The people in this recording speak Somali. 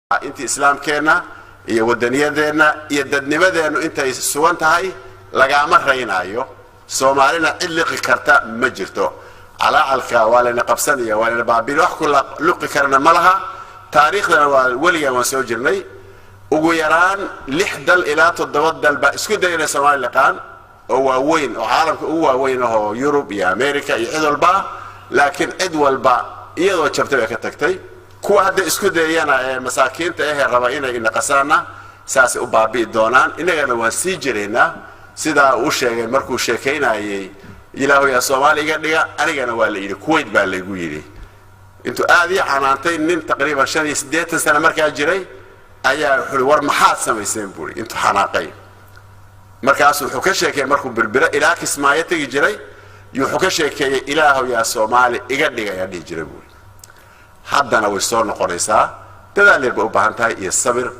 inta islaamkeena iyo wadaniyadeena iyo dadnimadeenu intay sugan tahay laga ma reeynayo Soomaalina cilqi karta ma jirto calaalka waalina qabsanaya waalina baabil wax kula luqi karna malaha taariikhdana waliga waan soo jirnay ugu yaraan 6 dal ilaa 7 dal ba isku dayna Soomaaliya qaan oo waaweyn oo caalamka ugu waaweyn oo Yurub iyo Ameerika iyo cid walba laakiin cid walba iyadoo jabtay ka tagtay kuwa hadda isku dayana masaakiinta raba inay naqasana saas u baabi doonaan inagana waa sii jireena sida uu sheegay markuu sheekeynayay ilaahu ya Soomaaliga dhiga anigana waa la yiri Kuwait baa lagu yiri intu aadi canaantay nin taqriiban 8 sano markaa jiray ayaa wuxuu war maxaad samayseen buuri intu xanaaqay markaas wuxuu ka sheekay markuu birbira ilaa kismaayatigi jiray wuxuu ka sheekay ilaahu ya Soomaali iga dhigay adii jiray buuri haddana way soo noqonaysaa dadaal yar u baahan tahay iyo sabir